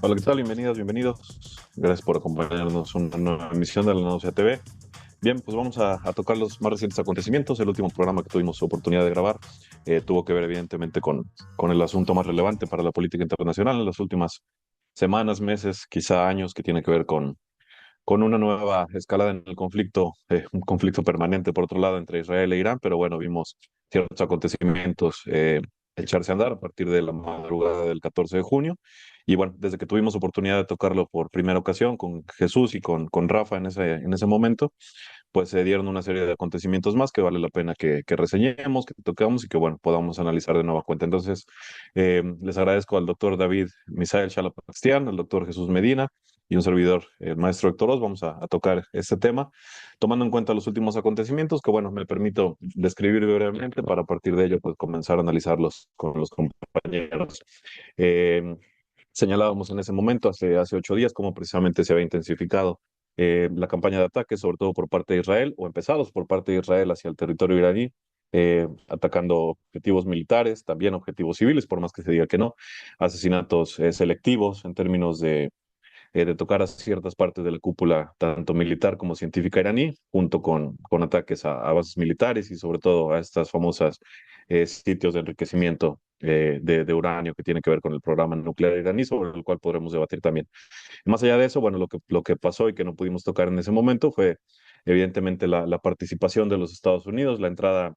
Hola, ¿qué tal? Bienvenidas, bienvenidos. Gracias por acompañarnos en una nueva emisión de la Náusea TV. Bien, pues vamos a tocar los más recientes acontecimientos. El último programa que tuvimos oportunidad de grabar tuvo que ver evidentemente con el asunto más relevante para la política internacional en las últimas semanas, meses, quizá años, que tiene que ver con una nueva escalada en el conflicto, un conflicto permanente por otro lado entre Israel e Irán, pero bueno, vimos ciertos acontecimientos echarse a andar a partir de la madrugada del 14 de junio. Y bueno, desde que tuvimos oportunidad de tocarlo por primera ocasión con Jesús y con Rafa en ese momento, pues se dieron una serie de acontecimientos más que vale la pena que reseñemos, que toquemos y que, bueno, podamos analizar de nueva cuenta. Entonces, les agradezco al doctor David Misael Shalapastian, al doctor Jesús Medina y un servidor, el maestro Héctor Oz. Vamos a tocar este tema, tomando en cuenta los últimos acontecimientos, que, bueno, me permito describir brevemente para a partir de ello, pues, comenzar a analizarlos con los compañeros. Eh, Señalábamos en ese momento, hace 8 días, cómo precisamente se había intensificado la campaña de ataques, sobre todo por parte de Israel, o empezados por parte de Israel hacia el territorio iraní, atacando objetivos militares, también objetivos civiles, por más que se diga que no, asesinatos selectivos en términos de tocar a ciertas partes de la cúpula, tanto militar como científica iraní, junto con ataques a bases militares y sobre todo a estas famosas sitios de enriquecimiento de uranio que tiene que ver con el programa nuclear iraní, sobre el cual podremos debatir también. Más allá de eso, bueno, lo que pasó y que no pudimos tocar en ese momento fue evidentemente la participación de los Estados Unidos, la entrada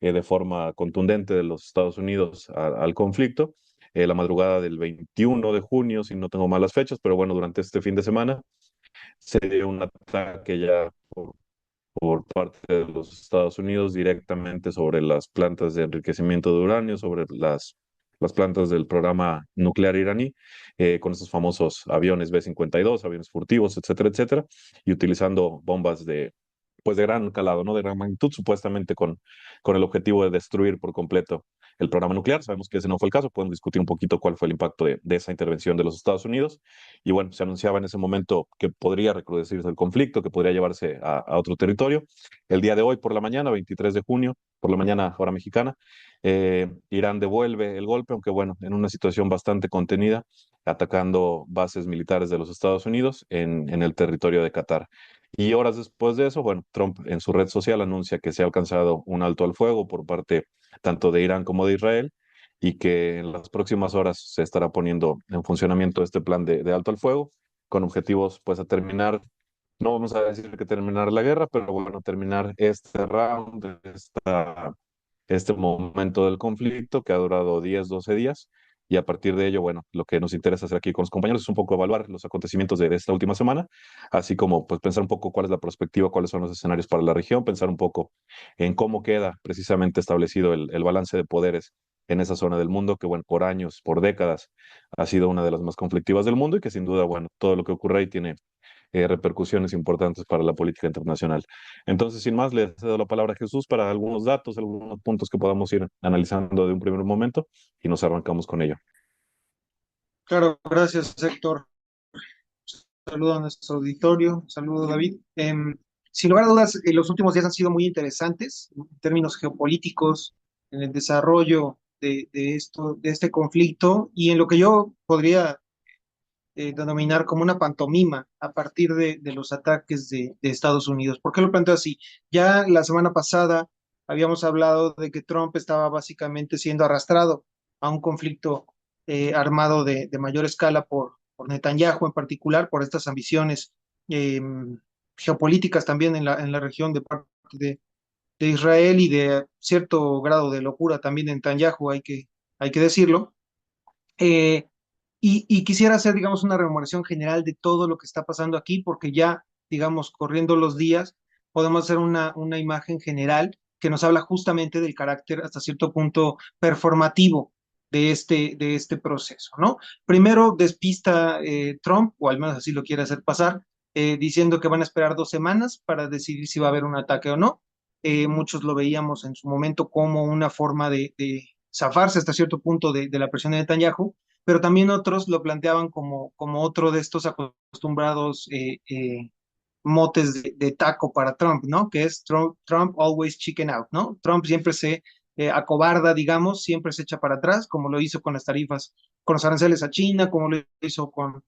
de forma contundente de los Estados Unidos al conflicto, la madrugada del 21 de junio, si no tengo malas fechas, pero bueno, durante este fin de semana se dio un ataque ya por parte de los Estados Unidos directamente sobre las plantas de enriquecimiento de uranio, sobre las plantas del programa nuclear iraní, con esos famosos aviones B-52, aviones furtivos, etcétera, etcétera, y utilizando bombas pues de gran calado, ¿no? De gran magnitud, supuestamente con el objetivo de destruir por completo el programa nuclear. Sabemos que ese no fue el caso, podemos discutir un poquito cuál fue el impacto de esa intervención de los Estados Unidos. Y bueno, se anunciaba en ese momento que podría recrudecerse el conflicto, que podría llevarse a otro territorio. El día de hoy, por la mañana, 23 de junio, por la mañana, hora mexicana, Irán devuelve el golpe, aunque bueno, en una situación bastante contenida, atacando bases militares de los Estados Unidos en el territorio de Qatar. Y horas después de eso, bueno, Trump en su red social anuncia que se ha alcanzado un alto al fuego por parte tanto de Irán como de Israel y que en las próximas horas se estará poniendo en funcionamiento este plan de alto al fuego con objetivos pues a terminar, no vamos a decir que terminar la guerra, pero bueno, terminar este round, este momento del conflicto que ha durado 10, 12 días. Y a partir de ello, bueno, lo que nos interesa hacer aquí con los compañeros es un poco evaluar los acontecimientos de esta última semana, así como pues pensar un poco cuál es la perspectiva, cuáles son los escenarios para la región, pensar un poco en cómo queda precisamente establecido el balance de poderes en esa zona del mundo, que bueno, por años, por décadas, ha sido una de las más conflictivas del mundo y que sin duda, bueno, todo lo que ocurre ahí tiene repercusiones importantes para la política internacional. Entonces, sin más, le cedo la palabra a Jesús para algunos datos, algunos puntos que podamos ir analizando de un primer momento y nos arrancamos con ello. Claro, gracias, Héctor. Saludo a nuestro auditorio. Saludo, David. Sin lugar a dudas, los últimos días han sido muy interesantes en términos geopolíticos, en el desarrollo de este conflicto y en lo que yo podría denominar como una pantomima a partir de los ataques de Estados Unidos. ¿Por qué lo planteo así? Ya la semana pasada habíamos hablado de que Trump estaba básicamente siendo arrastrado a un conflicto armado de mayor escala por Netanyahu en particular, por estas ambiciones eh, geopolíticas también en la región de parte de Israel y de cierto grado de locura también de Netanyahu, hay que decirlo. Eh, y quisiera hacer, digamos, una rememoración general de todo lo que está pasando aquí, porque ya, digamos, corriendo los días, podemos hacer una imagen general que nos habla justamente del carácter hasta cierto punto performativo de este proceso, ¿no? Primero despista Trump, o al menos así lo quiere hacer pasar, diciendo que van a esperar 2 semanas para decidir si va a haber un ataque o no. Muchos lo veíamos en su momento como una forma de zafarse hasta cierto punto de la presión de Netanyahu, pero también otros lo planteaban como otro de estos acostumbrados motes de taco para Trump, ¿no? Que es Trump always chicken out, ¿no? Trump siempre se acobarda, digamos, siempre se echa para atrás, como lo hizo con las tarifas, con los aranceles a China, como lo hizo con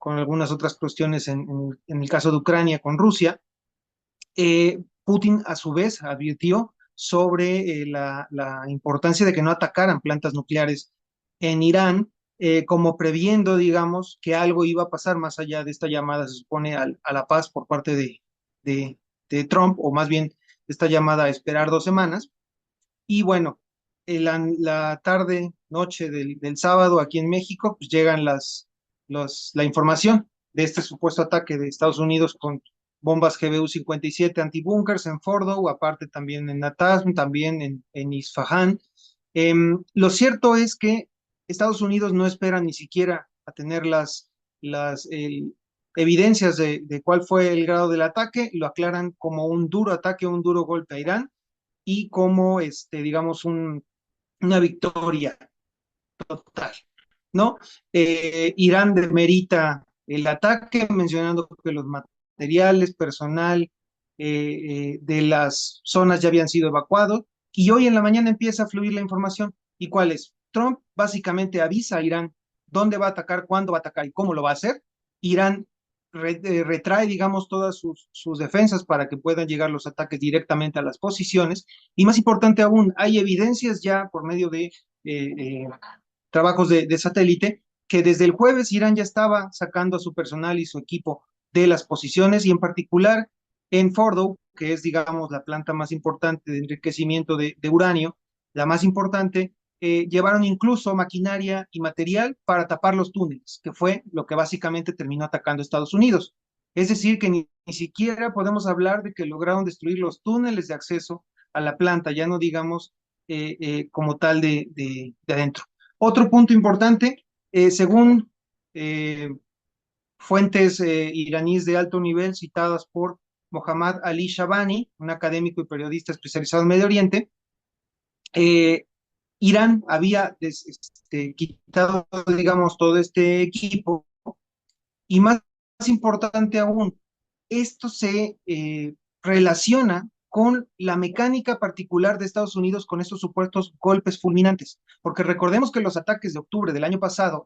algunas otras cuestiones en el caso de Ucrania con Rusia. Putin, a su vez, advirtió sobre la importancia de que no atacaran plantas nucleares en Irán, como previendo, digamos, que algo iba a pasar más allá de esta llamada, se supone, a la paz por parte de, de Trump, o más bien esta llamada a esperar 2 semanas. Y bueno, la tarde, noche del sábado aquí en México, pues llegan la información de este supuesto ataque de Estados Unidos con bombas GBU-57 antibúnkers en Fordow, aparte también en Natanz, también en Isfahán. Lo cierto es que Estados Unidos no espera ni siquiera a tener las evidencias de cuál fue el grado del ataque, lo aclaran como un duro ataque, un duro golpe a Irán y como, digamos, una victoria total, ¿no? Irán demerita el ataque, mencionando que los materiales, personal de las zonas ya habían sido evacuados, y hoy en la mañana empieza a fluir la información. ¿Y cuál es? Trump básicamente avisa a Irán dónde va a atacar, cuándo va a atacar y cómo lo va a hacer. Irán retrae, digamos, todas sus defensas para que puedan llegar los ataques directamente a las posiciones. Y más importante aún, hay evidencias ya por medio de trabajos de satélite, que desde el jueves Irán ya estaba sacando a su personal y su equipo de las posiciones, y en particular en Fordow, que es, digamos, la planta más importante de enriquecimiento de uranio, la más importante, llevaron incluso maquinaria y material para tapar los túneles, que fue lo que básicamente terminó atacando a Estados Unidos. Es decir, que ni siquiera podemos hablar de que lograron destruir los túneles de acceso a la planta, ya no digamos como tal de adentro. Otro punto importante, según eh, fuentes iraníes de alto nivel citadas por Mohammad Ali Shabani, un académico y periodista especializado en Medio Oriente, eh, Irán había quitado, digamos, todo este equipo, y más importante aún, esto se relaciona con la mecánica particular de Estados Unidos con estos supuestos golpes fulminantes, porque recordemos que los ataques de octubre del año pasado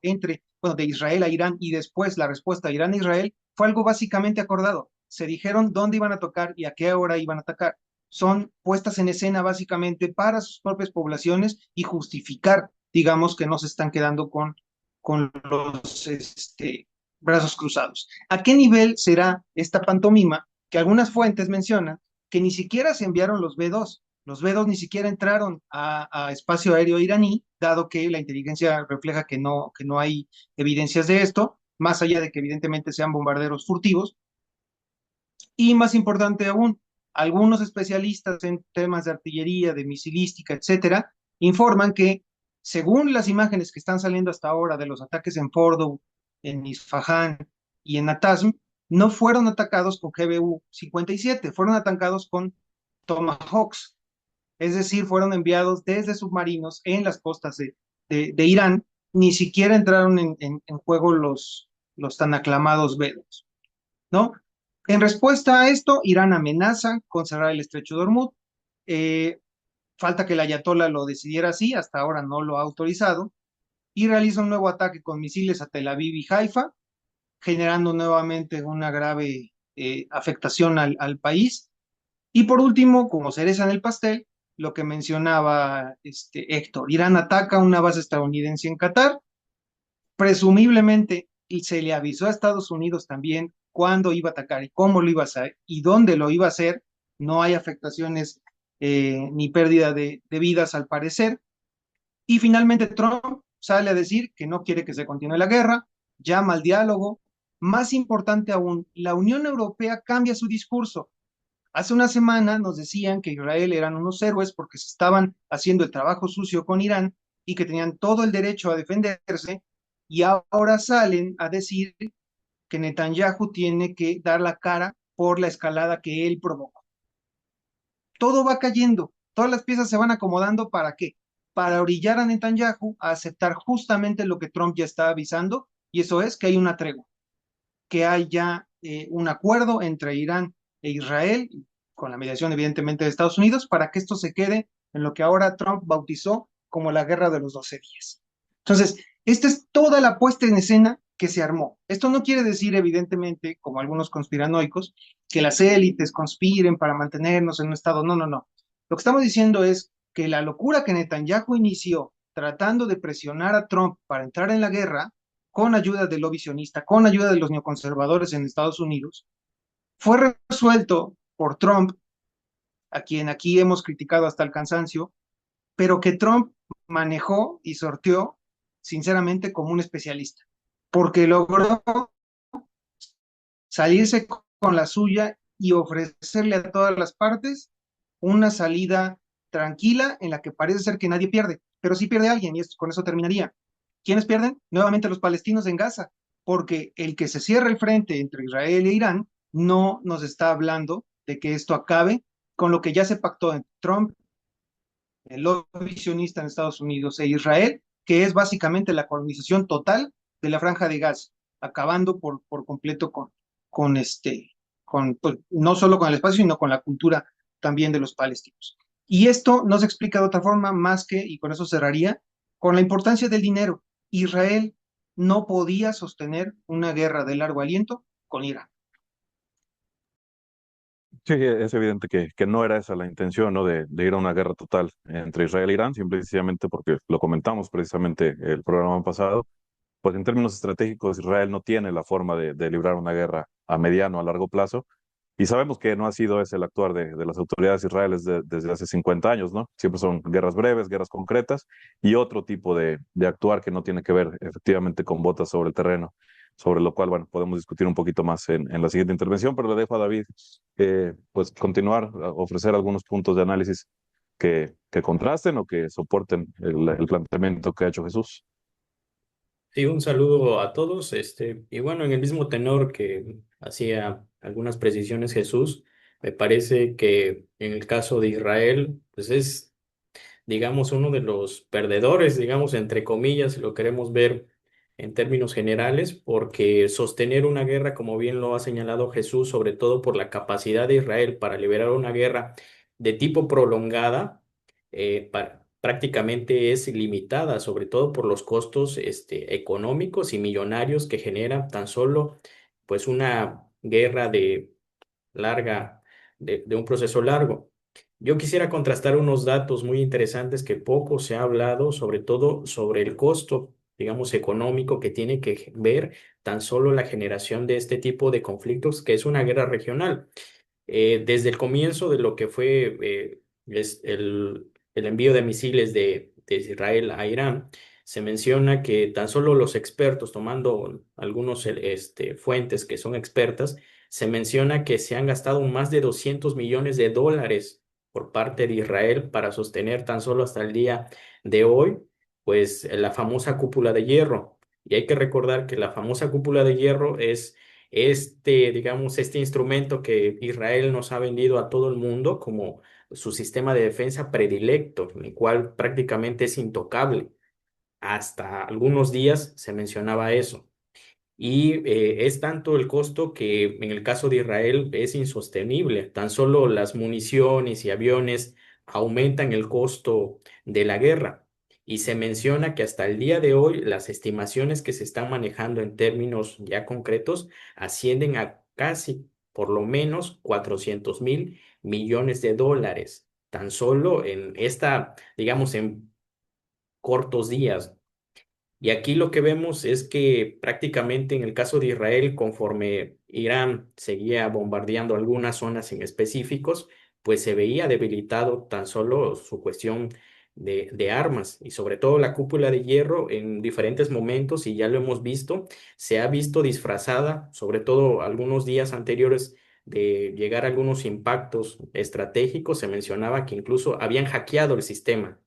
bueno, de Israel a Irán, y después la respuesta de Irán a Israel, fue algo básicamente acordado. Se dijeron dónde iban a tocar y a qué hora iban a atacar. Son puestas en escena básicamente para sus propias poblaciones y justificar, digamos, que no se están quedando con los brazos cruzados. ¿A qué nivel será esta pantomima que algunas fuentes mencionan que ni siquiera se enviaron los B-2? Los B-2 ni siquiera entraron a espacio aéreo iraní, dado que la inteligencia refleja que no hay evidencias de esto, más allá de que evidentemente sean bombarderos furtivos. Y más importante aún, algunos especialistas en temas de artillería, de misilística, etcétera, informan que, según las imágenes que están saliendo hasta ahora de los ataques en Fordow, en Isfahán y en Natanz, no fueron atacados con GBU-57, fueron atacados con Tomahawks, es decir, fueron enviados desde submarinos en las costas de Irán, ni siquiera entraron en juego los tan aclamados B-2, ¿no? En respuesta a esto, Irán amenaza con cerrar el estrecho de Hormuz. Eh, Falta que el ayatollah lo decidiera así, hasta ahora no lo ha autorizado, y realiza un nuevo ataque con misiles a Tel Aviv y Haifa, generando nuevamente una grave afectación al país. Y por último, como cereza en el pastel, lo que mencionaba Héctor, Irán ataca una base estadounidense en Qatar, presumiblemente, y se le avisó a Estados Unidos también cuándo iba a atacar y cómo lo iba a hacer y dónde lo iba a hacer. No hay afectaciones ni pérdida de vidas al parecer. Y finalmente Trump sale a decir que no quiere que se continúe la guerra, llama al diálogo. Más importante aún, la Unión Europea cambia su discurso. Hace una semana nos decían que Israel eran unos héroes porque se estaban haciendo el trabajo sucio con Irán y que tenían todo el derecho a defenderse, y ahora salen a decir que Netanyahu tiene que dar la cara por la escalada que él provocó. Todo va cayendo, todas las piezas se van acomodando. ¿Para qué? Para orillar a Netanyahu a aceptar justamente lo que Trump ya está avisando, y eso es que hay una tregua, que hay ya un acuerdo entre Irán e Israel, con la mediación evidentemente de Estados Unidos, para que esto se quede en lo que ahora Trump bautizó como la Guerra de los 12 días. Entonces, esta es toda la puesta en escena que se armó. Esto no quiere decir, evidentemente, como algunos conspiranoicos, que las élites conspiren para mantenernos en un estado. No, no, no. Lo que estamos diciendo es que la locura que Netanyahu inició tratando de presionar a Trump para entrar en la guerra, con ayuda del lobby sionista, con ayuda de los neoconservadores en Estados Unidos, fue resuelto por Trump, a quien aquí hemos criticado hasta el cansancio, pero que Trump manejó y sorteó, sinceramente, como un especialista, porque logró salirse con la suya y ofrecerle a todas las partes una salida tranquila en la que parece ser que nadie pierde, pero sí pierde alguien y con eso terminaría. ¿Quiénes pierden? Nuevamente los palestinos en Gaza, porque el que se cierra el frente entre Israel e Irán no nos está hablando de que esto acabe con lo que ya se pactó entre Trump, el lobby sionista en Estados Unidos e Israel, que es básicamente la colonización total de la franja de Gaza, acabando por completo pues, no solo con el espacio, sino con la cultura también de los palestinos. Y esto no se explica de otra forma más que, y con eso cerraría, con la importancia del dinero. Israel no podía sostener una guerra de largo aliento con Irán. Sí, es evidente que no era esa la intención, ¿no? De ir a una guerra total entre Israel e Irán, simple y sencillamente porque lo comentamos precisamente el programa pasado, pues en términos estratégicos Israel no tiene la forma de librar una guerra a mediano, a largo plazo, y sabemos que no ha sido ese el actuar de las autoridades israelíes desde hace 50 años, ¿no? Siempre son guerras breves, guerras concretas, y otro tipo de actuar que no tiene que ver efectivamente con botas sobre el terreno, sobre lo cual, bueno, podemos discutir un poquito más en la siguiente intervención, pero le dejo a David, pues, continuar, a ofrecer algunos puntos de análisis que contrasten o que soporten el planteamiento que ha hecho Jesús. Sí, un saludo a todos. Y bueno, en el mismo tenor que hacía algunas precisiones Jesús, me parece que en el caso de Israel, pues es, digamos, uno de los perdedores, digamos, entre comillas, si lo queremos ver en términos generales, porque sostener una guerra, como bien lo ha señalado Jesús, sobre todo por la capacidad de Israel para liberar una guerra de tipo prolongada, prácticamente es limitada, sobre todo por los costos, económicos y millonarios que genera tan solo, pues, una guerra de larga, de un proceso largo. Yo quisiera contrastar unos datos muy interesantes que poco se ha hablado, sobre todo sobre el costo, digamos, económico que tiene que ver tan solo la generación de este tipo de conflictos, que es una guerra regional. Desde el comienzo de lo que fue es el envío de misiles de Israel a Irán, se menciona que tan solo los expertos, tomando algunos fuentes que son expertas, se menciona que se han gastado más de 200 millones de dólares por parte de Israel para sostener tan solo hasta el día de hoy, pues la famosa cúpula de hierro. Y hay que recordar que la famosa cúpula de hierro es digamos, este instrumento que Israel nos ha vendido a todo el mundo como su sistema de defensa predilecto, el cual prácticamente es intocable. Hasta algunos días se mencionaba eso. Y es tanto el costo que en el caso de Israel es insostenible. Tan solo las municiones y aviones aumentan el costo de la guerra. Y se menciona que hasta el día de hoy las estimaciones que se están manejando en términos ya concretos ascienden a casi por lo menos 400.000 millones de dólares. Tan solo en digamos, en cortos días. Y aquí lo que vemos es que prácticamente en el caso de Israel, conforme Irán seguía bombardeando algunas zonas en específicos, pues se veía debilitado tan solo su cuestión de armas y sobre todo la cúpula de hierro en diferentes momentos, y ya lo hemos visto, se ha visto disfrazada, sobre todo algunos días anteriores de llegar a algunos impactos estratégicos, se mencionaba que incluso habían hackeado el sistema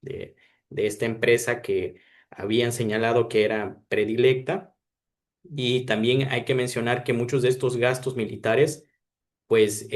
de, de esta empresa que habían señalado que era predilecta. Y también hay que mencionar que muchos de estos gastos militares, pues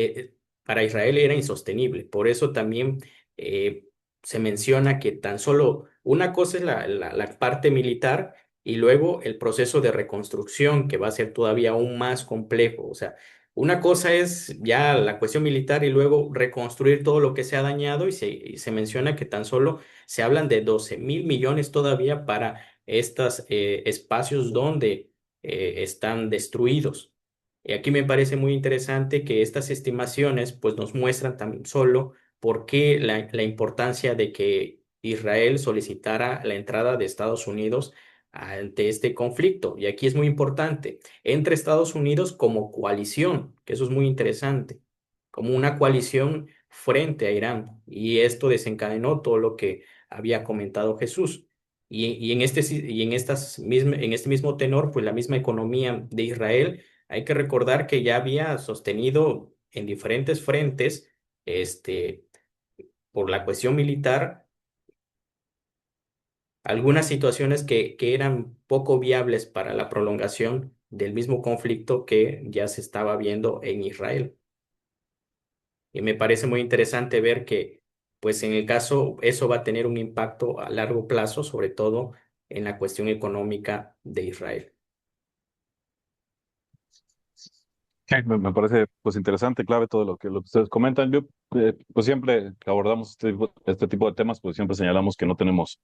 para Israel era insostenible. Por eso también eh, se menciona que tan solo una cosa es la parte militar y luego el proceso de reconstrucción, que va a ser todavía aún más complejo. O sea, Una cosa es ya la cuestión militar y luego reconstruir todo lo que se ha dañado y se menciona que tan solo se hablan de 12.000 millones todavía para estos espacios donde están destruidos. Y aquí me parece muy interesante que estas estimaciones pues nos muestran tan solo por qué la importancia de que Israel solicitara la entrada de Estados Unidos ante este conflicto. Y aquí es muy importante entre Estados Unidos como coalición, que eso es muy interesante, como una coalición frente a Irán. Y esto desencadenó todo lo que había comentado Jesús. En este mismo tenor, pues la misma economía de Israel, hay que recordar que ya había sostenido en diferentes frentes, este, por la cuestión militar, algunas situaciones que eran poco viables para la prolongación del mismo conflicto que ya se estaba viendo en Israel. Y me parece muy interesante ver que, pues en el caso, eso va a tener un impacto a largo plazo, sobre todo en la cuestión económica de Israel. Sí, me parece pues interesante, clave todo lo que ustedes comentan. Yo, pues siempre que abordamos este tipo de temas, pues siempre señalamos que no tenemos,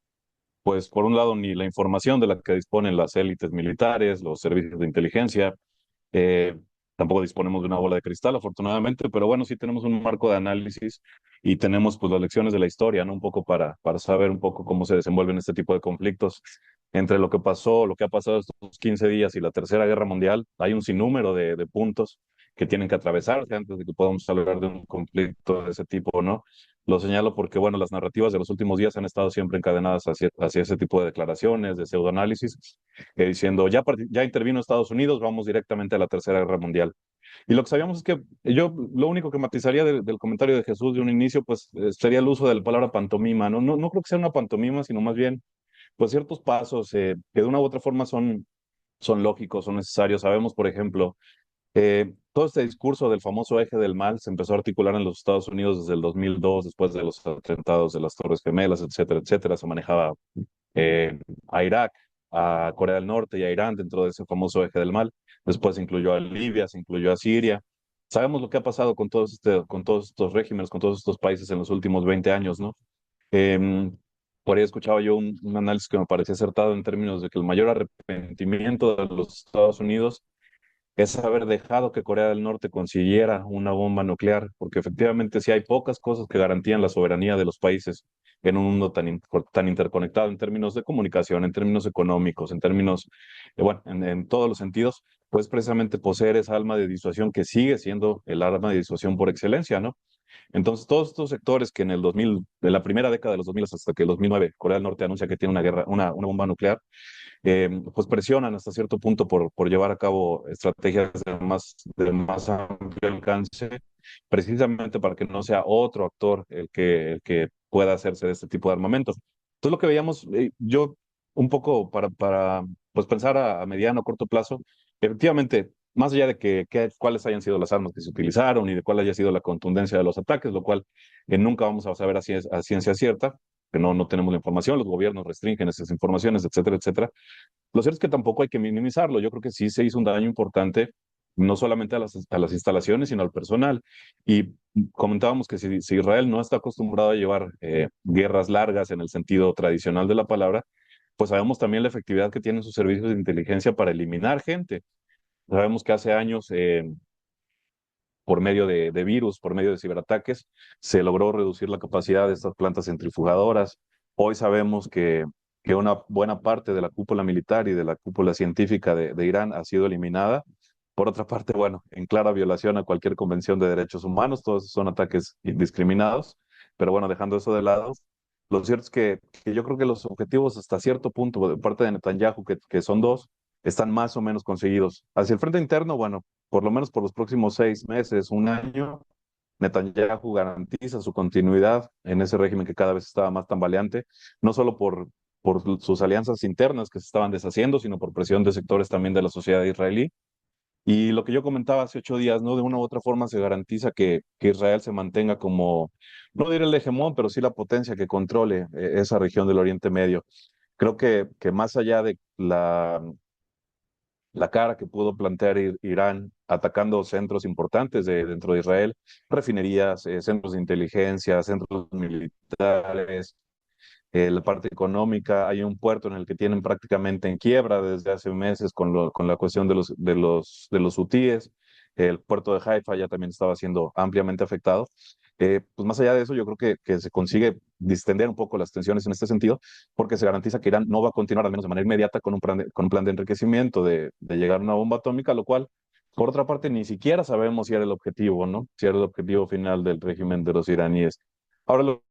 pues por un lado, ni la información de la que disponen las élites militares, los servicios de inteligencia. Eh, Tampoco disponemos de una bola de cristal, afortunadamente, pero bueno, sí tenemos un marco de análisis y tenemos pues las lecciones de la historia, ¿no? Un poco para saber un poco cómo se desenvuelven este tipo de conflictos. Entre lo que pasó, lo que ha pasado estos 15 días y la Tercera Guerra Mundial, hay un sinnúmero de puntos que tienen que atravesarse antes de que podamos hablar de un conflicto de ese tipo, ¿no? Lo señalo porque, bueno, las narrativas de los últimos días han estado siempre encadenadas hacia ese tipo de declaraciones, de pseudoanálisis, diciendo, ya intervino Estados Unidos, vamos directamente a la Tercera Guerra Mundial. Y lo que sabíamos es que yo lo único que matizaría del comentario de Jesús de un inicio, pues sería el uso de la palabra pantomima, ¿no? No creo que sea una pantomima, sino más bien, pues ciertos pasos que de una u otra forma son lógicos, son necesarios. Sabemos, por ejemplo, todo este discurso del famoso eje del mal se empezó a articular en los Estados Unidos desde el 2002, después de los atentados de las Torres Gemelas, etcétera, etcétera. Se manejaba a Irak, a Corea del Norte y a Irán dentro de ese famoso eje del mal. Después se incluyó a Libia, se incluyó a Siria. Sabemos lo que ha pasado con todos estos regímenes, con todos estos países en los últimos 20 años, ¿no? Eh, por ahí escuchaba yo un análisis que me parecía acertado en términos de que el mayor arrepentimiento de los Estados Unidos es haber dejado que Corea del Norte consiguiera una bomba nuclear, porque efectivamente sí hay pocas cosas que garantían la soberanía de los países en un mundo tan interconectado en términos de comunicación, en términos económicos, en términos, bueno, en todos los sentidos, pues precisamente poseer esa arma de disuasión que sigue siendo el arma de disuasión por excelencia, ¿no? Entonces, todos estos sectores que en el 2000, de la primera década de los 2000 hasta que el 2009, Corea del Norte anuncia que tiene una bomba nuclear, pues presionan hasta cierto punto por llevar a cabo estrategias de más amplio alcance, precisamente para que no sea otro actor el que pueda hacerse de este tipo de armamentos. Entonces lo que veíamos, yo un poco para pues pensar a mediano o corto plazo, efectivamente, más allá de cuáles hayan sido las armas que se utilizaron y de cuál haya sido la contundencia de los ataques, lo cual nunca vamos a saber a ciencia cierta, que no tenemos la información, los gobiernos restringen esas informaciones, etcétera, etcétera. Lo cierto es que tampoco hay que minimizarlo. Yo creo que sí se hizo un daño importante, no solamente a las instalaciones, sino al personal. Y comentábamos que si Israel no está acostumbrado a llevar guerras largas en el sentido tradicional de la palabra, pues sabemos también la efectividad que tienen sus servicios de inteligencia para eliminar gente. Sabemos que hace años, por medio de virus, por medio de ciberataques, se logró reducir la capacidad de estas plantas centrifugadoras. Hoy sabemos que una buena parte de la cúpula militar y de la cúpula científica de Irán ha sido eliminada. Por otra parte, bueno, en clara violación a cualquier convención de derechos humanos, todos son ataques indiscriminados, pero bueno, dejando eso de lado, lo cierto es que yo creo que los objetivos hasta cierto punto de parte de Netanyahu, que son dos, están más o menos conseguidos. Hacia el frente interno, bueno, por lo menos por los próximos 6 meses, un año, Netanyahu garantiza su continuidad en ese régimen que cada vez estaba más tambaleante, no solo por sus alianzas internas que se estaban deshaciendo, sino por presión de sectores también de la sociedad israelí. Y lo que yo comentaba hace 8 días, ¿no? De una u otra forma se garantiza que Israel se mantenga como, no diré el hegemón, pero sí la potencia que controle esa región del Oriente Medio. Creo que más allá de la cara que pudo plantear Irán atacando centros importantes dentro de Israel, refinerías, centros de inteligencia, centros militares, la parte económica. Hay un puerto en el que tienen prácticamente en quiebra desde hace meses con la cuestión de los hutíes. El puerto de Haifa ya también estaba siendo ampliamente afectado. Pues más allá de eso, yo creo que se consigue distender un poco las tensiones en este sentido, porque se garantiza que Irán no va a continuar, al menos de manera inmediata, con un plan de enriquecimiento, de llegar a una bomba atómica, lo cual, por otra parte, ni siquiera sabemos si era el objetivo, ¿no? Si era el objetivo final del régimen de los iraníes. Ahora, lo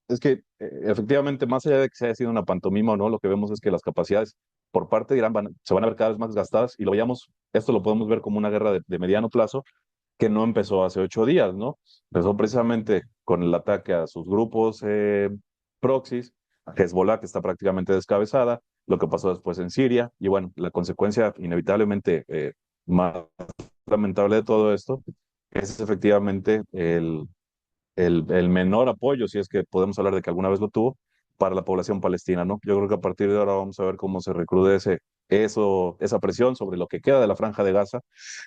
es que efectivamente, más allá de que se haya sido una pantomima o no, lo que vemos es que las capacidades por parte de Irán se van a ver cada vez más gastadas y lo veamos, esto lo podemos ver como una guerra de mediano plazo que no empezó hace 8 días, ¿no? Empezó precisamente con el ataque a sus grupos proxies, a Hezbollah, que está prácticamente descabezada, lo que pasó después en Siria, y bueno, la consecuencia inevitablemente más lamentable de todo esto es efectivamente el menor apoyo, si es que podemos hablar de que alguna vez lo tuvo, para la población palestina, ¿no? Yo creo que a partir de ahora vamos a ver cómo se recrudece esa presión sobre lo que queda de la Franja de Gaza.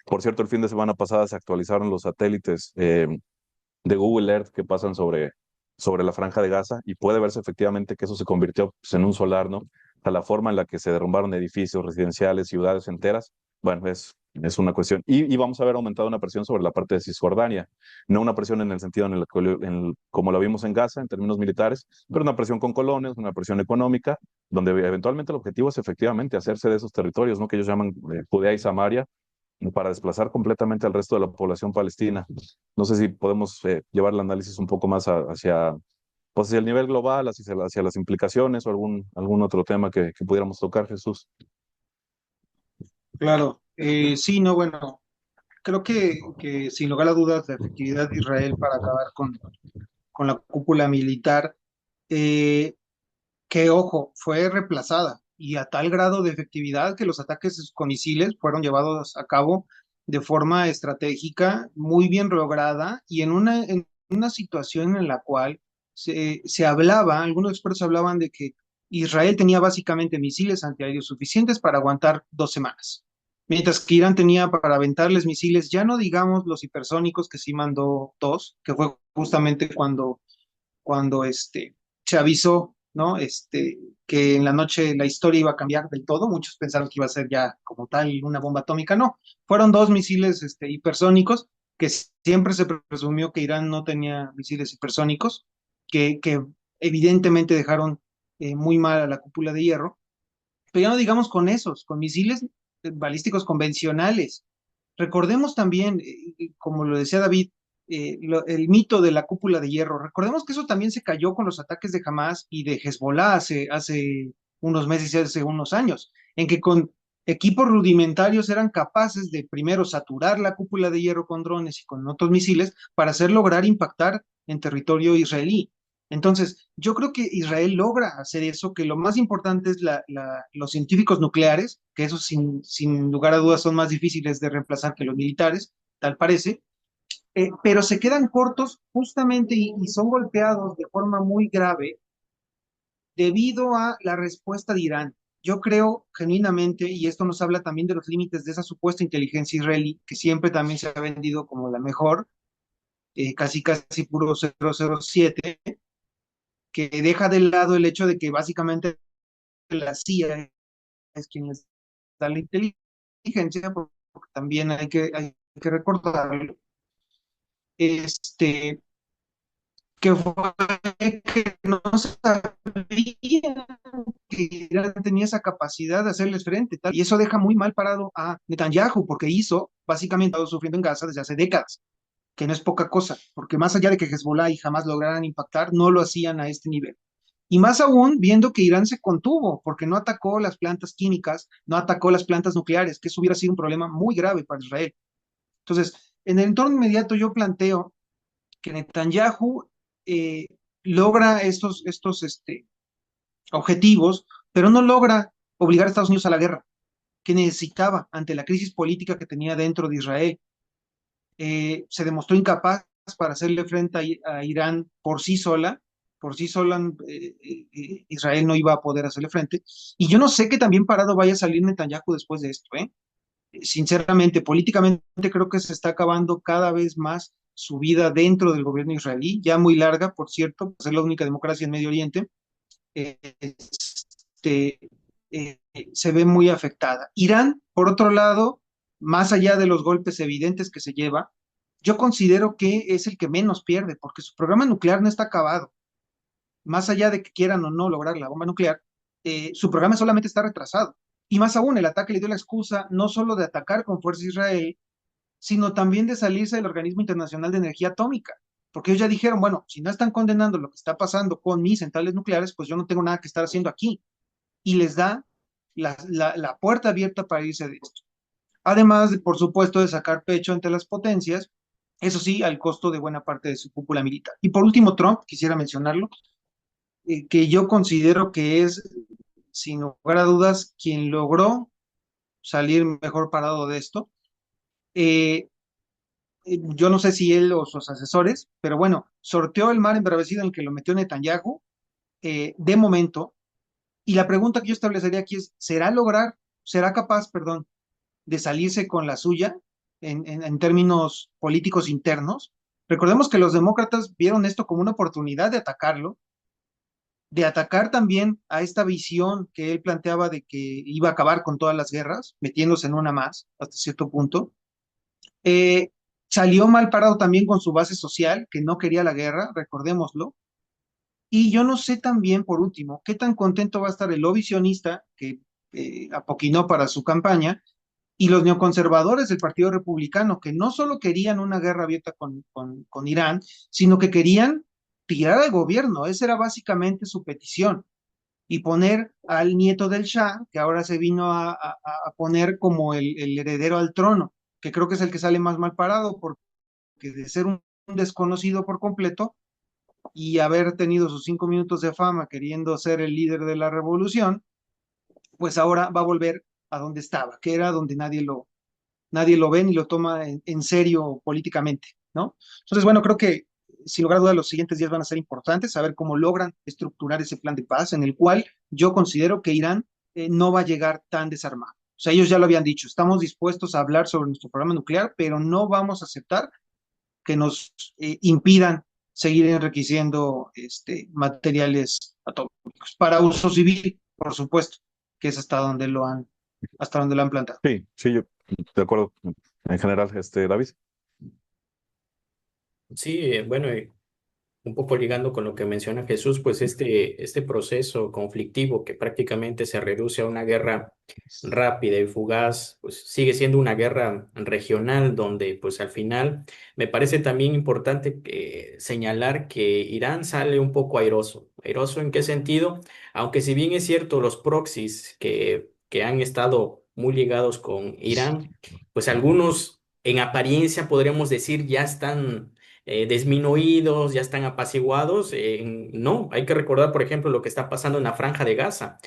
Por cierto, el fin de semana pasada se actualizaron los satélites de Google Earth que pasan sobre la Franja de Gaza y puede verse efectivamente que eso se convirtió pues, en un solar, ¿no? A la forma en la que se derrumbaron edificios residenciales, ciudades enteras, bueno, es una cuestión. Y vamos a ver aumentado una presión sobre la parte de Cisjordania, no una presión en el sentido como lo vimos en Gaza, en términos militares, pero una presión con colonias, una presión económica, donde eventualmente el objetivo es efectivamente hacerse de esos territorios, ¿no? Que ellos llaman Judea y Samaria, para desplazar completamente al resto de la población palestina. No sé si podemos llevar el análisis un poco más hacia, pues, hacia el nivel global, hacia las implicaciones o algún otro tema que pudiéramos tocar, Jesús. Claro, sí, no, bueno, creo que sin lugar a dudas la efectividad de Israel para acabar con la cúpula militar, eh, que ojo, fue reemplazada y a tal grado de efectividad que los ataques con misiles fueron llevados a cabo de forma estratégica, muy bien lograda y en una situación en la cual se hablaba, algunos expertos hablaban de que Israel tenía básicamente misiles antiaéreos suficientes para aguantar 2 semanas, mientras que Irán tenía para aventarles misiles, ya no digamos los hipersónicos que sí mandó dos, que fue justamente cuando se avisó, ¿no? Que en la noche la historia iba a cambiar del todo. Muchos pensaron que iba a ser ya como tal una bomba atómica. No, fueron dos misiles hipersónicos que siempre se presumió que Irán no tenía misiles hipersónicos, que evidentemente dejaron muy mal a la cúpula de hierro. Pero ya no digamos con esos, con misiles balísticos convencionales. Recordemos también, como lo decía David, el mito de la cúpula de hierro. Recordemos que eso también se cayó con los ataques de Hamas y de Hezbollah hace unos meses y hace unos años, en que con equipos rudimentarios eran capaces de primero saturar la cúpula de hierro con drones y con otros misiles para hacer lograr impactar en territorio israelí. Entonces, yo creo que Israel logra hacer eso, que lo más importante es los científicos nucleares, que esos sin lugar a dudas son más difíciles de reemplazar que los militares, tal parece, pero se quedan cortos justamente y son golpeados de forma muy grave debido a la respuesta de Irán. Yo creo genuinamente, y esto nos habla también de los límites de esa supuesta inteligencia israelí, que siempre también se ha vendido como la mejor, casi casi puro 007, que deja de lado el hecho de que básicamente la CIA es quien les da la inteligencia, porque también hay que recordarlo, este, que fue que no sabía que Irán tenía esa capacidad de hacerles frente, tal, y eso deja muy mal parado a Netanyahu, porque hizo, básicamente, estado sufriendo en Gaza desde hace décadas, que no es poca cosa, porque más allá de que Hezbollah y jamás lograran impactar, no lo hacían a este nivel. Y más aún viendo que Irán se contuvo, porque no atacó las plantas químicas, no atacó las plantas nucleares, que eso hubiera sido un problema muy grave para Israel. Entonces, en el entorno inmediato yo planteo que Netanyahu eh, logra estos objetivos, pero no logra obligar a Estados Unidos a la guerra que necesitaba ante la crisis política que tenía dentro de Israel. Se demostró incapaz para hacerle frente a Irán por sí sola Israel no iba a poder hacerle frente. Y yo no sé qué también parado vaya a salir Netanyahu después de esto, ¿eh? Sinceramente, políticamente creo que se está acabando cada vez más su vida dentro del gobierno israelí, ya muy larga, por cierto, por ser la única democracia en Medio Oriente, este, se ve muy afectada. Irán, por otro lado, más allá de los golpes evidentes que se lleva, yo considero que es el que menos pierde, porque su programa nuclear no está acabado. Más allá de que quieran o no lograr la bomba nuclear, su programa solamente está retrasado. Y más aún, el ataque le dio la excusa no solo de atacar con fuerza a Israel, sino también de salirse del Organismo Internacional de Energía Atómica. Porque ellos ya dijeron, bueno, si no están condenando lo que está pasando con mis centrales nucleares, pues yo no tengo nada que estar haciendo aquí. Y les da la puerta abierta para irse de esto. Además, de, por supuesto, de sacar pecho ante las potencias, eso sí, al costo de buena parte de su cúpula militar. Y por último, Trump, quisiera mencionarlo, que yo considero que es, sin lugar a dudas, quien logró salir mejor parado de esto. Eh, yo no sé si él o sus asesores, pero bueno, sorteó el mar embravecido en el que lo metió Netanyahu, de momento, y la pregunta que yo establecería aquí es, será capaz, perdón, de salirse con la suya en términos políticos internos? Recordemos que los demócratas vieron esto como una oportunidad de atacarlo, de atacar también a esta visión que él planteaba de que iba a acabar con todas las guerras, metiéndose en una más, hasta cierto punto. Eh, Salió mal parado también con su base social, que no quería la guerra, recordémoslo. Y yo no sé también, por último, qué tan contento va a estar el lobby sionista que apoquinó para su campaña y los neoconservadores del Partido Republicano, que no solo querían una guerra abierta con Irán, sino que querían tirar al gobierno. Esa era básicamente su petición. Y poner al nieto del Shah, que ahora se vino a poner como el heredero al trono, que creo que es el que sale más mal parado, porque de ser un desconocido por completo y haber tenido sus 5 minutos de fama queriendo ser el líder de la revolución, pues ahora va a volver a donde estaba, que era donde nadie lo ve ni lo toma en serio políticamente, ¿no? Entonces, bueno, creo que sin lugar a dudas los siguientes días van a ser importantes, saber cómo logran estructurar ese plan de paz en el cual yo considero que Irán no va a llegar tan desarmado. O sea, ellos ya lo habían dicho, estamos dispuestos a hablar sobre nuestro programa nuclear, pero no vamos a aceptar que nos impidan seguir enriqueciendo materiales atómicos para uso civil, por supuesto, que es hasta donde lo han plantado. Sí, sí, yo de acuerdo en general, David. Sí, bueno, un poco ligando con lo que menciona Jesús, pues este proceso conflictivo que prácticamente se reduce a una guerra rápida y fugaz, pues sigue siendo una guerra regional donde pues al final me parece también importante señalar que Irán sale un poco airoso. ¿Airoso en qué sentido? Aunque si bien es cierto los proxies que han estado muy ligados con Irán, pues algunos en apariencia podríamos decir ya están disminuidos, ya están apaciguados. No, hay que recordar, por ejemplo, lo que está pasando en la Franja de Gaza.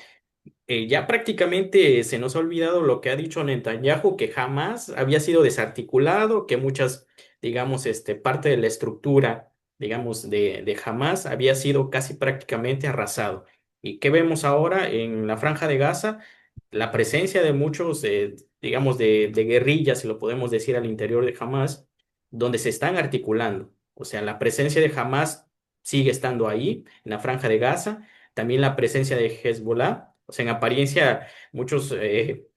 Ya prácticamente se nos ha olvidado lo que ha dicho Netanyahu, que jamás había sido desarticulado, que muchas, digamos, parte de la estructura, digamos, de Hamas había sido casi prácticamente arrasado. ¿Y qué vemos ahora en la Franja de Gaza? La presencia de muchos, digamos, de guerrillas, si lo podemos decir, al interior de Hamas, donde se están articulando. O sea, la presencia de Hamas sigue estando ahí, en la Franja de Gaza, también la presencia de Hezbollah. O sea, en apariencia, muchos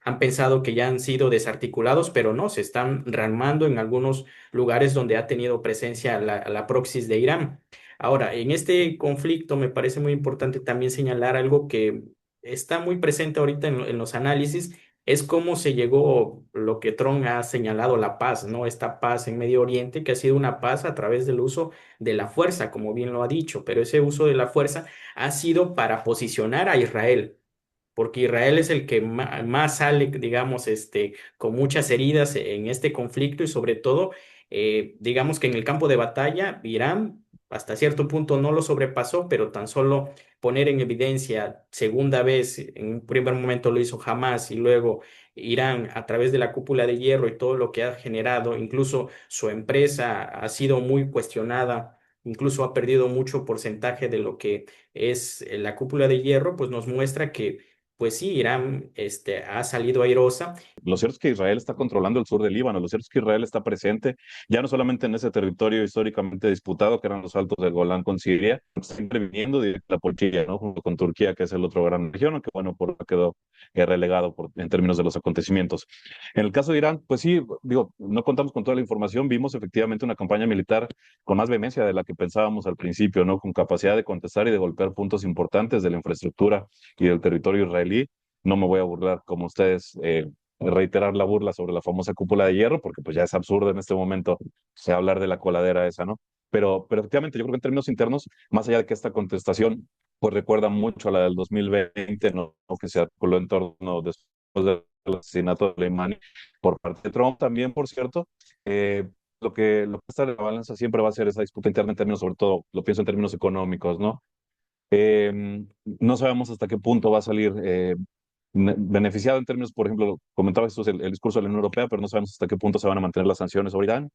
han pensado que ya han sido desarticulados, pero no, se están rearmando en algunos lugares donde ha tenido presencia la proxy de Irán. Ahora, en este conflicto me parece muy importante también señalar algo que está muy presente ahorita en los análisis, es cómo se llegó lo que Trump ha señalado, la paz, ¿no? Esta paz en Medio Oriente, que ha sido una paz a través del uso de la fuerza, como bien lo ha dicho, pero ese uso de la fuerza ha sido para posicionar a Israel, porque Israel es el que más sale, digamos, con muchas heridas en este conflicto y sobre todo, digamos que en el campo de batalla, Irán hasta cierto punto no lo sobrepasó, pero tan solo poner en evidencia, segunda vez, en un primer momento lo hizo Hamas y luego Irán a través de la cúpula de hierro y todo lo que ha generado, incluso su empresa ha sido muy cuestionada. Incluso ha perdido mucho porcentaje de lo que es la cúpula de hierro, pues nos muestra que pues sí, Irán ha salido airosa. Lo cierto es que Israel está controlando el sur del Líbano, lo cierto es que Israel está presente ya no solamente en ese territorio históricamente disputado, que eran los Altos del Golán con Siria, está interviniendo directa por Turquía, ¿no? Junto con Turquía, que es el otro gran región, aunque bueno, por quedó relegado en términos de los acontecimientos. En el caso de Irán, pues sí, digo, no contamos con toda la información, vimos efectivamente una campaña militar con más vehemencia de la que pensábamos al principio, ¿no? Con capacidad de contestar y de golpear puntos importantes de la infraestructura y del territorio israelí. No me voy a burlar como ustedes, reiterar la burla sobre la famosa cúpula de hierro, porque pues ya es absurdo en este momento hablar de la coladera esa, ¿no? Pero efectivamente, yo creo que en términos internos, más allá de que esta contestación pues recuerda mucho a la del 2020, ¿no? Que se articuló en torno después del asesinato de Soleimani por parte de Trump también, por cierto. Lo que está en la balanza siempre va a ser esa disputa interna en términos, sobre todo, lo pienso en términos económicos, ¿no? No sabemos hasta qué punto va a salir beneficiado en términos, por ejemplo, comentaba esto, el discurso de la Unión Europea, pero no sabemos hasta qué punto se van a mantener las sanciones sobre Irán,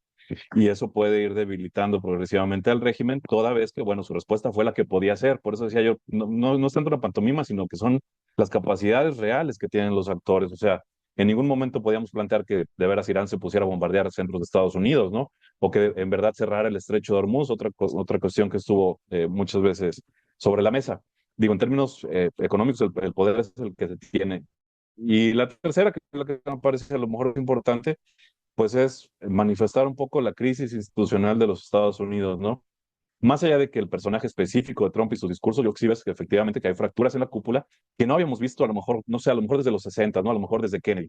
y eso puede ir debilitando progresivamente al régimen, toda vez que, bueno, su respuesta fue la que podía hacer. Por eso decía yo, no es tanto una pantomima, sino que son las capacidades reales que tienen los actores. O sea, en ningún momento podíamos plantear que de veras Irán se pusiera a bombardear centros de Estados Unidos, ¿no? O que en verdad cerrara el estrecho de Hormuz, otra cuestión que estuvo muchas veces sobre la mesa. Digo, en términos económicos, el poder es el que se tiene. Y la tercera, que es la que me parece a lo mejor importante, pues es manifestar un poco la crisis institucional de los Estados Unidos, ¿no? Más allá de que el personaje específico de Trump y sus discursos, yo sí ves que efectivamente que hay fracturas en la cúpula que no habíamos visto a lo mejor, no sé, a lo mejor desde los 60, ¿no? A lo mejor desde Kennedy.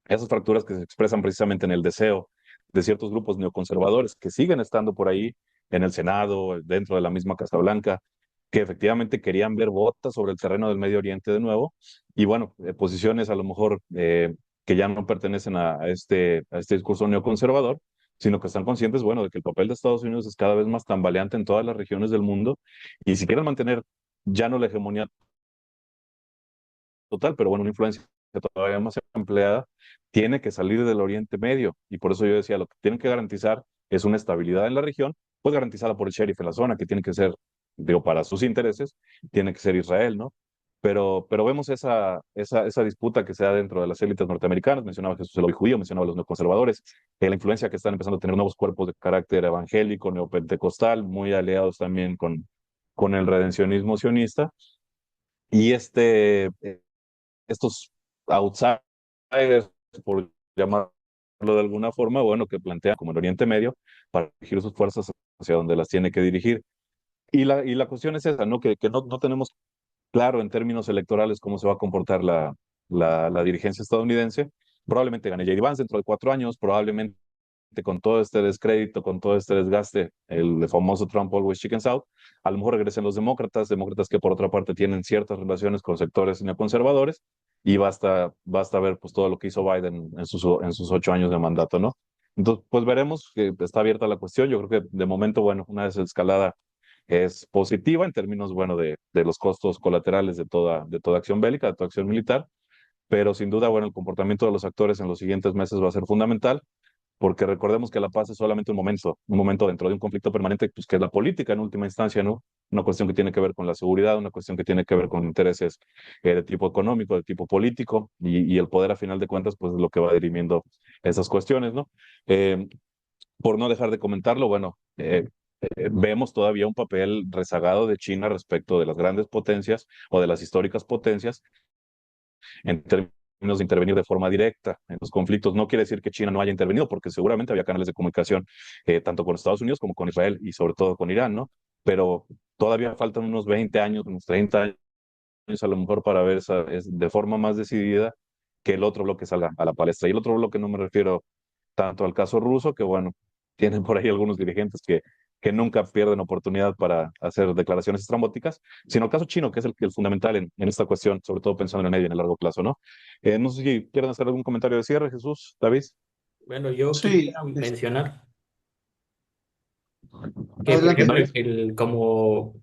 Esas fracturas que se expresan precisamente en el deseo de ciertos grupos neoconservadores que siguen estando por ahí en el Senado, dentro de la misma Casa Blanca, que efectivamente querían ver botas sobre el terreno del Medio Oriente de nuevo, y bueno, posiciones a lo mejor que ya no pertenecen a este discurso neoconservador, sino que están conscientes, bueno, de que el papel de Estados Unidos es cada vez más tambaleante en todas las regiones del mundo, y si quieren mantener ya no la hegemonía total, pero bueno, una influencia todavía más empleada, tiene que salir del Oriente Medio. Y por eso yo decía, lo que tienen que garantizar es una estabilidad en la región, pues garantizada por el sheriff en la zona, que tiene que ser, digo, para sus intereses, tiene que ser Israel, ¿no? Pero vemos esa disputa que se da dentro de las élites norteamericanas. Mencionaba Jesús el lobby judío, mencionaba los neoconservadores, la influencia que están empezando a tener nuevos cuerpos de carácter evangélico, neopentecostal, muy aliados también con el redencionismo sionista. Y estos outsiders, por llamarlo de alguna forma, bueno, que plantean como el Oriente Medio para dirigir sus fuerzas hacia donde las tiene que dirigir. Y la cuestión es esa, ¿no? Que no tenemos claro en términos electorales cómo se va a comportar la dirigencia estadounidense. Probablemente gane J.D. Vance dentro de 4 años, probablemente con todo este descrédito, con todo este desgaste, el famoso Trump Always Chicken South, a lo mejor regresen los demócratas que por otra parte tienen ciertas relaciones con sectores neoconservadores, y basta ver pues todo lo que hizo Biden en sus 8 años de mandato, ¿no? Entonces, pues veremos, que está abierta la cuestión. Yo creo que de momento, bueno, una desescalada es positiva en términos, bueno, de los costos colaterales de toda acción bélica, de toda acción militar, pero sin duda, bueno, el comportamiento de los actores en los siguientes meses va a ser fundamental, porque recordemos que la paz es solamente un momento dentro de un conflicto permanente, pues que es la política en última instancia, ¿no? Una cuestión que tiene que ver con la seguridad, una cuestión que tiene que ver con intereses de tipo económico, de tipo político, y el poder a final de cuentas, pues es lo que va dirimiendo esas cuestiones, ¿no? Eh, por no dejar de comentarlo, bueno, vemos todavía un papel rezagado de China respecto de las grandes potencias o de las históricas potencias en términos de intervenir de forma directa en los conflictos. No quiere decir que China no haya intervenido, porque seguramente había canales de comunicación tanto con Estados Unidos como con Israel y sobre todo con Irán, ¿no? Pero todavía faltan unos 20 años, unos 30 años a lo mejor para ver de forma más decidida que el otro bloque salga a la palestra. Y el otro bloque no me refiero tanto al caso ruso, que bueno, tienen por ahí algunos dirigentes que nunca pierden oportunidad para hacer declaraciones estrambóticas, sino el caso chino, que es el fundamental en esta cuestión, sobre todo pensando en el medio y en el largo plazo, ¿no? No sé si quieren hacer algún comentario de cierre, Jesús, David. Bueno, yo Sí, quisiera mencionar que, por adelante, ejemplo, David. David. como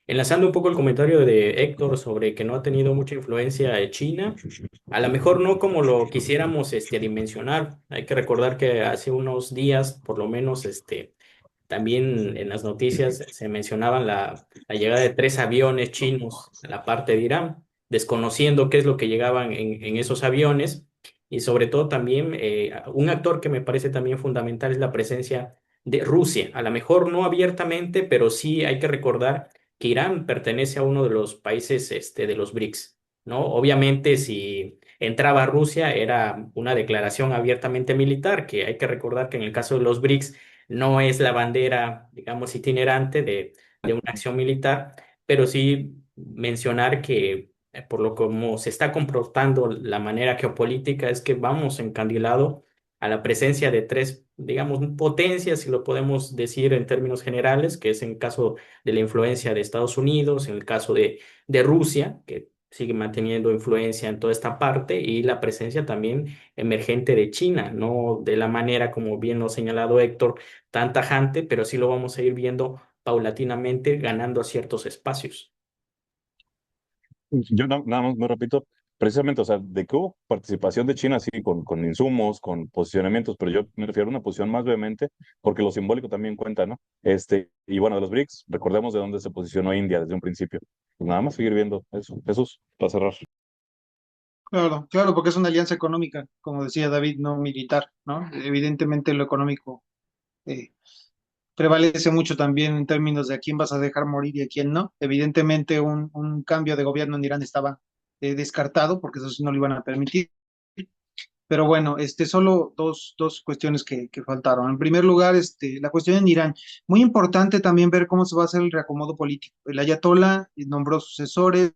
enlazando un poco el comentario de Héctor sobre que no ha tenido mucha influencia de China, a lo mejor no como lo quisiéramos dimensionar. Hay que recordar que hace unos días, por lo menos, también en las noticias se mencionaban la llegada de 3 aviones chinos a la parte de Irán. desconociendo qué es lo que llegaban en esos aviones. Y sobre todo también un actor que me parece también fundamental es la presencia de Rusia. A lo mejor no abiertamente, pero sí hay que recordar que Irán pertenece a uno de los países de los BRICS, ¿no? Obviamente, si entraba Rusia era una declaración abiertamente militar, que hay que recordar que en el caso de los BRICS no es la bandera, digamos, itinerante de una acción militar, pero sí mencionar que por lo como se está comportando la manera geopolítica es que vamos encandilado a la presencia de tres, digamos, potencias, si lo podemos decir en términos generales, que es en el caso de la influencia de Estados Unidos, en el caso de Rusia, que sigue manteniendo influencia en toda esta parte, y la presencia también emergente de China, no de la manera, como bien lo ha señalado Héctor, tan tajante, pero sí lo vamos a ir viendo paulatinamente ganando ciertos espacios. Yo nada más me repito, precisamente, o sea, de que hubo participación de China, sí, con insumos, con posicionamientos, pero yo me refiero a una posición más vehemente, porque lo simbólico también cuenta, ¿no? Y bueno, de los BRICS, recordemos de dónde se posicionó India desde un principio. Pues nada más seguir viendo eso. Jesús, para cerrar. Claro, claro, porque es una alianza económica, como decía David, no militar, ¿no? Evidentemente lo económico eh, prevalece mucho también en términos de a quién vas a dejar morir y a quién no. Evidentemente un cambio de gobierno en Irán estaba descartado, porque eso sí no lo iban a permitir. Pero bueno, solo dos cuestiones que faltaron. En primer lugar, la cuestión en Irán. Muy importante también ver cómo se va a hacer el reacomodo político. El ayatolá nombró sucesores,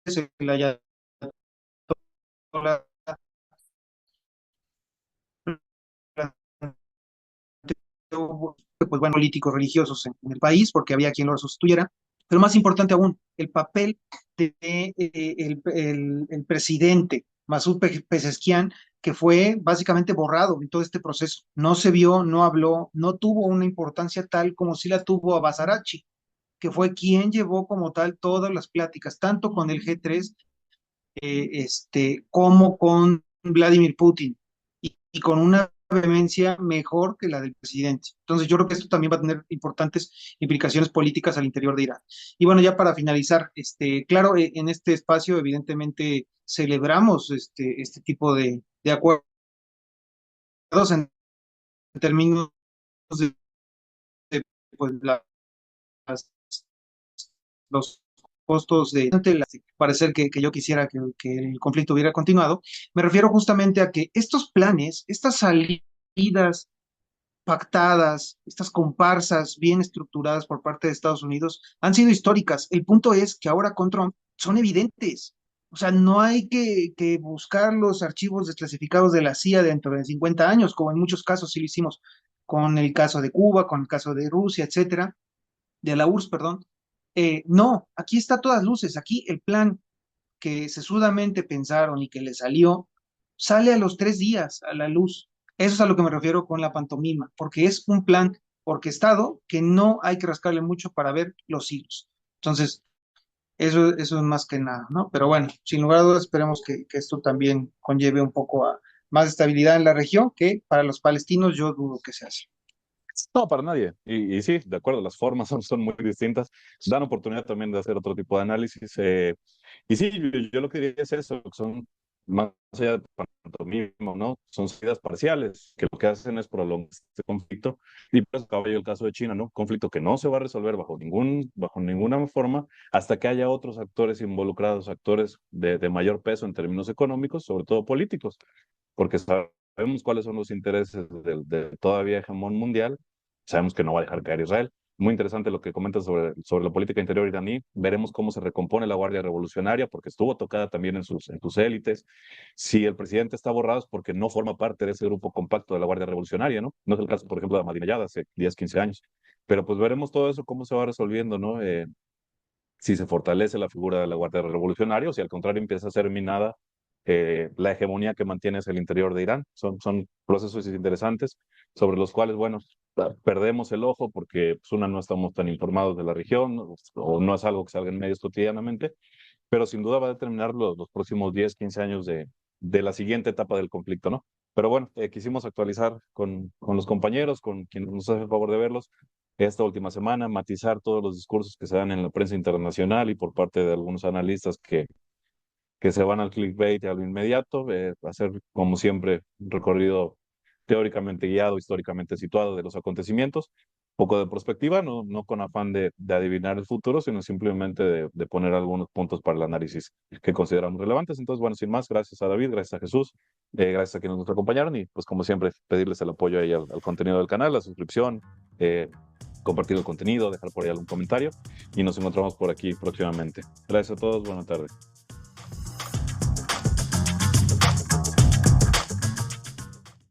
el ayatolá pues bueno, políticos religiosos en el país, porque había quien lo sustituyera, pero más importante aún, el papel de el presidente Masud Pezeshkian, que fue básicamente borrado en todo este proceso. No se vio, no habló, no tuvo una importancia tal como si la tuvo a Basarachi, que fue quien llevó como tal todas las pláticas, tanto con el G3 como con Vladimir Putin y con una vehemencia mejor que la del presidente. Entonces yo creo que esto también va a tener importantes implicaciones políticas al interior de Irán. Y bueno, ya para finalizar, claro, en este espacio evidentemente celebramos este tipo de acuerdos en términos de pues, los costos de parecer que yo quisiera que el conflicto hubiera continuado. Me refiero justamente a que estos planes, estas salidas pactadas, estas comparsas bien estructuradas por parte de Estados Unidos han sido históricas. El punto es que ahora con Trump son evidentes. O sea, no hay que buscar los archivos desclasificados de la CIA dentro de 50 años, como en muchos casos sí lo hicimos con el caso de Cuba, con el caso de Rusia, etcétera, de la URSS, perdón. No, aquí está a todas luces. Aquí el plan que sesudamente pensaron y que le salió, sale a los 3 días a la luz. Eso es a lo que me refiero con la pantomima, porque es un plan orquestado que no hay que rascarle mucho para ver los hilos. Entonces, eso es más que nada, ¿no? Pero bueno, sin lugar a dudas, esperemos que esto también conlleve un poco a más estabilidad en la región, que para los palestinos yo dudo que se hace. No, para nadie. Y sí, de acuerdo, las formas son muy distintas. Dan oportunidad también de hacer otro tipo de análisis. Y sí, yo lo que diría es eso, que son más allá de pantomima, ¿no? Son salidas parciales, que lo que hacen es prolongar este conflicto. Y pues acaba el caso de China, ¿no? Conflicto que no se va a resolver bajo ninguna forma hasta que haya otros actores involucrados, actores de mayor peso en términos económicos, sobre todo políticos, porque sabemos cuáles son los intereses del todavía hegemón mundial. Sabemos que no va a dejar caer Israel. Muy interesante lo que comentas sobre la política interior iraní. Veremos cómo se recompone la Guardia Revolucionaria, porque estuvo tocada también en sus élites. Si el presidente está borrado es porque no forma parte de ese grupo compacto de la Guardia Revolucionaria, ¿no? No es el caso, por ejemplo, de Ahmadinejad hace 10, 15 años. Pero pues veremos todo eso, cómo se va resolviendo, ¿no? Si se fortalece la figura de la Guardia Revolucionaria o si al contrario empieza a ser minada la hegemonía que mantiene hacia el interior de Irán. Son procesos interesantes sobre los cuales, bueno, perdemos el ojo porque pues, no estamos tan informados de la región, ¿no? O no es algo que salga en medios cotidianamente, pero sin duda va a determinar los próximos 10, 15 años de la siguiente etapa del conflicto, ¿no? Pero bueno, quisimos actualizar con los compañeros, con quienes nos hace el favor de verlos, esta última semana, matizar todos los discursos que se dan en la prensa internacional y por parte de algunos analistas que se van al clickbait y a lo inmediato, hacer como siempre un recorrido teóricamente guiado, históricamente situado de los acontecimientos, poco de perspectiva, no con afán de adivinar el futuro, sino simplemente de poner algunos puntos para el análisis que consideramos relevantes. Entonces, bueno, sin más, gracias a David, gracias a Jesús, gracias a quienes nos acompañaron y pues como siempre pedirles el apoyo ahí al contenido del canal, la suscripción, compartir el contenido, dejar por ahí algún comentario y nos encontramos por aquí próximamente. Gracias a todos, buena tarde.